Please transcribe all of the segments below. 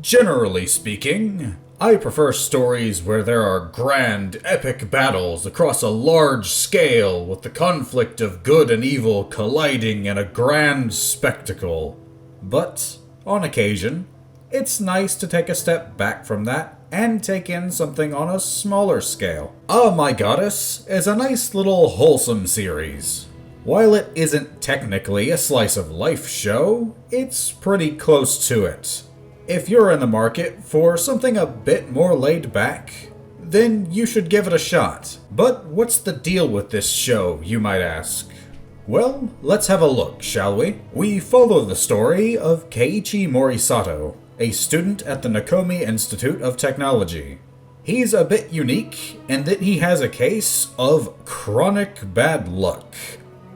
Generally speaking, I prefer stories where there are grand, epic battles across a large scale with the conflict of good and evil colliding in a grand spectacle. But, on occasion, it's nice to take a step back from that and take in something on a smaller scale. Ah, My Goddess is a nice little wholesome series. While it isn't technically a slice of life show, it's pretty close to it. If you're in the market for something a bit more laid back, then you should give it a shot. But what's the deal with this show, you might ask? Well, let's have a look, shall we? We follow the story of Keiichi Morisato, a student at the Nakomi Institute of Technology. He's a bit unique in that he has a case of chronic bad luck.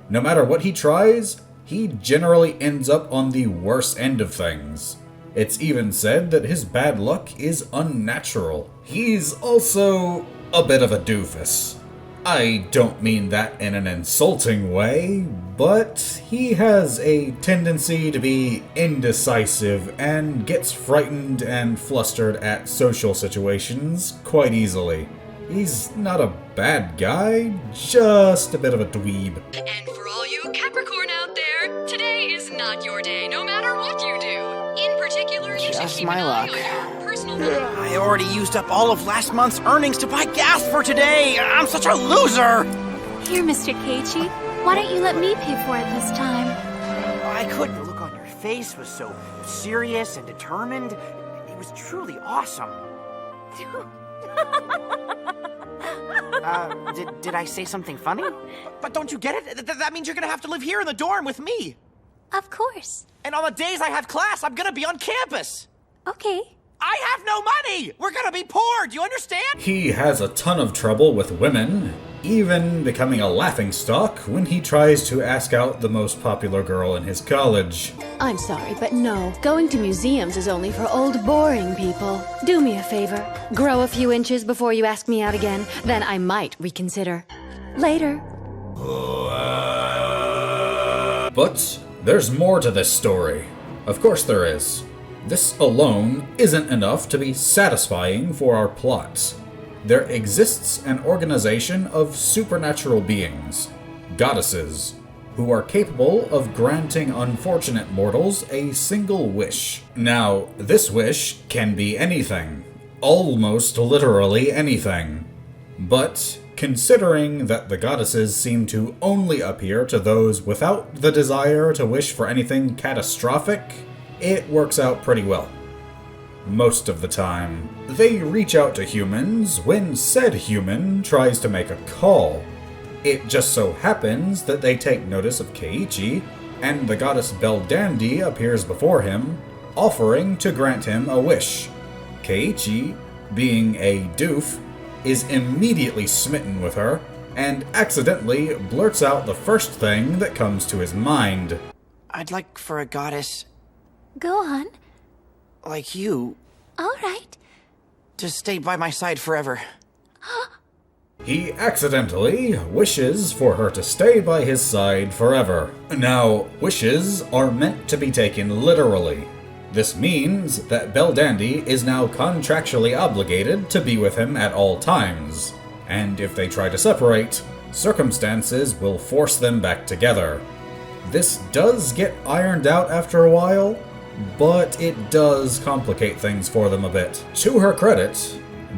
No matter what he tries, he generally ends up on the worst end of things. It's even said that his bad luck is unnatural. He's also a bit of a doofus. I don't mean that in an insulting way, but he has a tendency to be indecisive and gets frightened and flustered at social situations quite easily. He's not a bad guy, just a bit of a dweeb. And for all you Capricorn out there, today is not your day, no matter what you do. In particular, you should keep an eye on your personal... I already used up all of last month's earnings to buy gas for today. I'm such a loser. Here, Mr. Keiichi, why don't you let me pay for it this time? I couldn't. The look on your face was so serious and determined. It was truly awesome. Did I say something funny? But don't you get it? That means you're gonna have to live here in the dorm with me. Of course. And on the days I have class, I'm gonna be on campus. Okay. I have no money! We're gonna be poor, do you understand? He has a ton of trouble with women, even becoming a laughingstock when he tries to ask out the most popular girl in his college. I'm sorry, but no. Going to museums is only for old, boring people. Do me a favor. Grow a few inches before you ask me out again. Then I might reconsider. Later. But there's more to this story. Of course there is. This alone isn't enough to be satisfying for our plot. There exists an organization of supernatural beings, goddesses, who are capable of granting unfortunate mortals a single wish. Now, this wish can be anything. Almost literally anything. But considering that the goddesses seem to only appear to those without the desire to wish for anything catastrophic, it works out pretty well. Most of the time, they reach out to humans when said human tries to make a call. It just so happens that they take notice of Keiichi, and the goddess Belldandy appears before him, offering to grant him a wish. Keiichi, being a doof, is immediately smitten with her, and accidentally blurts out the first thing that comes to his mind. I'd like for a goddess Go on. like you All right. to stay by my side forever. He accidentally wishes for her to stay by his side forever. Now, wishes are meant to be taken literally. This means that Belldandy is now contractually obligated to be with him at all times, and if they try to separate, circumstances will force them back together. This does get ironed out after a while, but it does complicate things for them a bit. To her credit,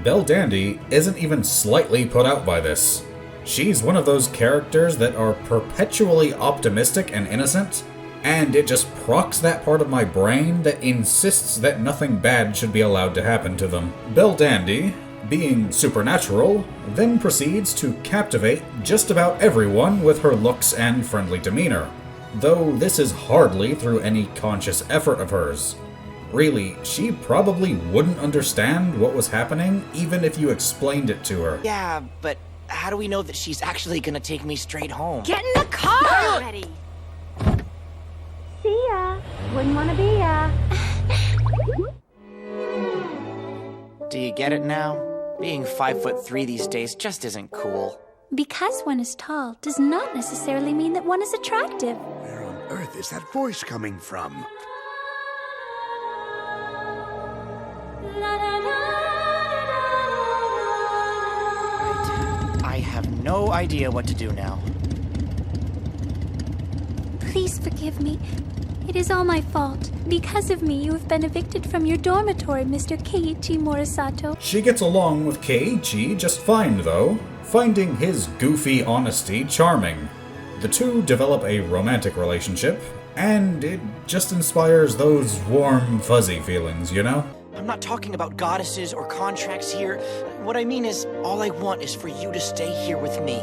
Belldandy isn't even slightly put out by this. She's one of those characters that are perpetually optimistic and innocent, and it just procs that part of my brain that insists that nothing bad should be allowed to happen to them. Belldandy, being supernatural, then proceeds to captivate just about everyone with her looks and friendly demeanor, though this is hardly through any conscious effort of hers. Really, she probably wouldn't understand what was happening even if you explained it to her. Yeah, but how do we know that she's actually gonna take me straight home? Get in the car already! See ya. Wouldn't want to be ya. Do you get it now? Being 5'3" these days just isn't cool. Because one is tall does not necessarily mean that one is attractive. Where on earth is that voice coming from? no idea what to do now. Please forgive me. It is all my fault. Because of me, you have been evicted from your dormitory, Mr. Keiichi Morisato. She gets along with Keiichi just fine, though, finding his goofy honesty charming. The two develop a romantic relationship, and it just inspires those warm, fuzzy feelings, you know? I'm not talking about goddesses or contracts here. What I mean is, all I want is for you to stay here with me.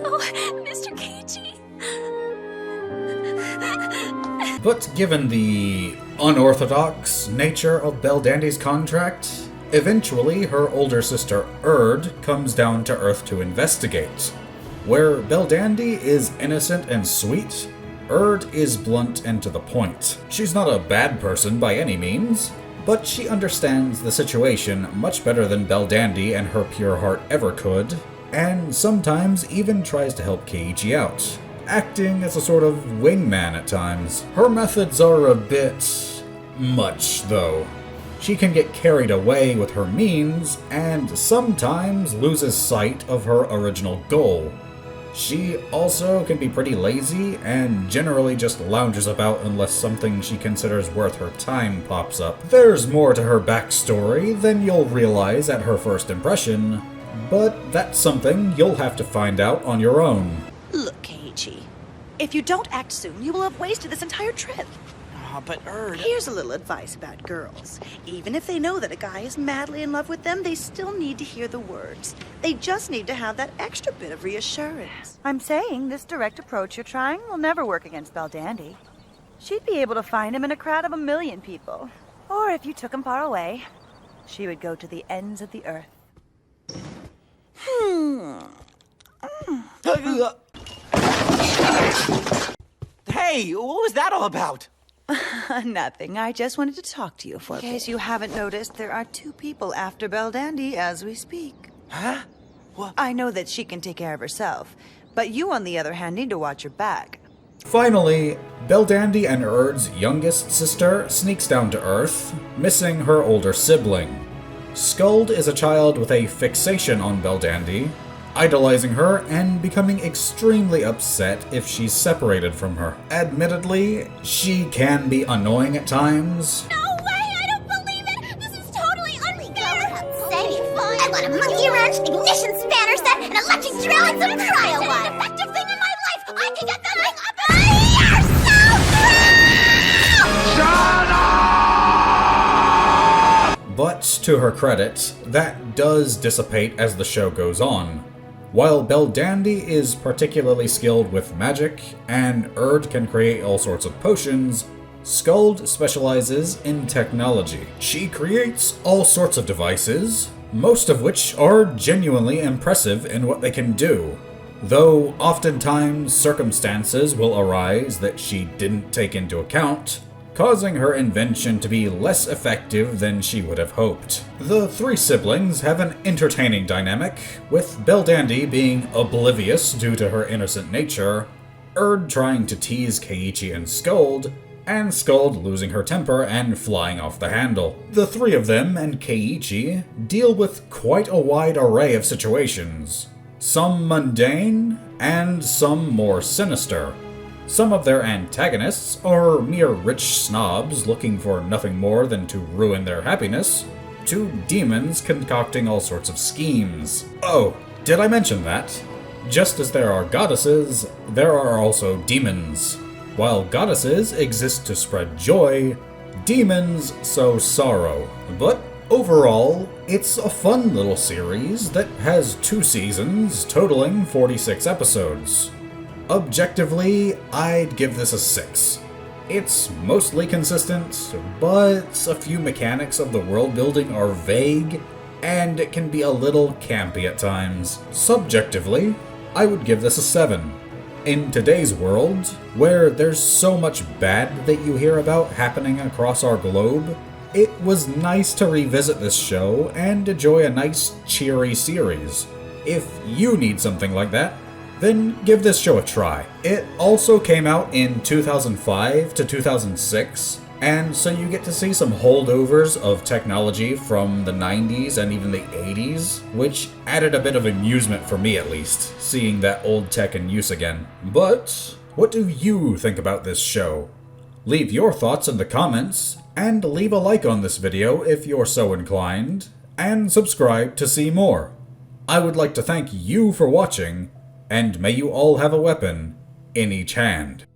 Oh, Mr. Keiichi. But given the unorthodox nature of Belldandy's contract, eventually her older sister Erd comes down to Earth to investigate. Where Belldandy is innocent and sweet, Erd is blunt and to the point. She's not a bad person by any means, but she understands the situation much better than Belldandy and her pure heart ever could, and sometimes even tries to help Keiichi out, acting as a sort of wingman at times. Her methods are a bit much, though. She can get carried away with her means, and sometimes loses sight of her original goal. She also can be pretty lazy, and generally just lounges about unless something she considers worth her time pops up. There's more to her backstory than you'll realize at her first impression, but that's something you'll have to find out on your own. Look, Keiichi, if you don't act soon, you will have wasted this entire trip. But Erd... Here's a little advice about girls. Even if they know that a guy is madly in love with them, they still need to hear the words. They just need to have that extra bit of reassurance. I'm saying this direct approach you're trying will never work against Belldandy. She'd be able to find him in a crowd of 1,000,000 people. Or if you took him far away, she would go to the ends of the earth. Hey, what was that all about? Nothing. I just wanted to talk to you for a bit. In case you haven't noticed, there are 2 people after Belldandy as we speak. Huh? What? I know that she can take care of herself, but you, on the other hand, need to watch your back. Finally, Belldandy and Erd's youngest sister sneaks down to Earth, missing her older sibling. Skuld is a child with a fixation on Belldandy, idolizing her and becoming extremely upset if she's separated from her. Admittedly, she can be annoying at times. No way! I don't believe it! This is totally unfair! Say, I want a monkey wrench, ignition spanner set, an electric drill, and some cryo wire! An effective thing in my life! I can get that thing up and... You're so cruel! But to her credit, that does dissipate as the show goes on. While Belldandy is particularly skilled with magic, and Erd can create all sorts of potions, Skuld specializes in technology. She creates all sorts of devices, most of which are genuinely impressive in what they can do, though oftentimes circumstances will arise that she didn't take into account, causing her invention to be less effective than she would have hoped. The 3 siblings have an entertaining dynamic, with Belldandy being oblivious due to her innocent nature, Erd trying to tease Keiichi and Skuld losing her temper and flying off the handle. The 3 of them and Keiichi deal with quite a wide array of situations, some mundane and some more sinister. Some of their antagonists are mere rich snobs looking for nothing more than to ruin their happiness, to demons concocting all sorts of schemes. Oh, did I mention that? Just as there are goddesses, there are also demons. While goddesses exist to spread joy, demons sow sorrow. But overall, it's a fun little series that has 2 seasons totaling 46 episodes. Objectively, I'd give this a 6. It's mostly consistent, but a few mechanics of the world building are vague, and it can be a little campy at times. Subjectively, I would give this a 7. In today's world, where there's so much bad that you hear about happening across our globe, it was nice to revisit this show and enjoy a nice, cheery series. If you need something like that, then give this show a try. It also came out in 2005 to 2006, And so you get to see some holdovers of technology from the 90s and even the 80s, which added a bit of amusement for me at least, seeing that old tech in use again. But what do you think about this show? Leave your thoughts in the comments, and leave a like on this video if you're so inclined, and subscribe to see more. I would like to thank you for watching, and may you all have a weapon in each hand.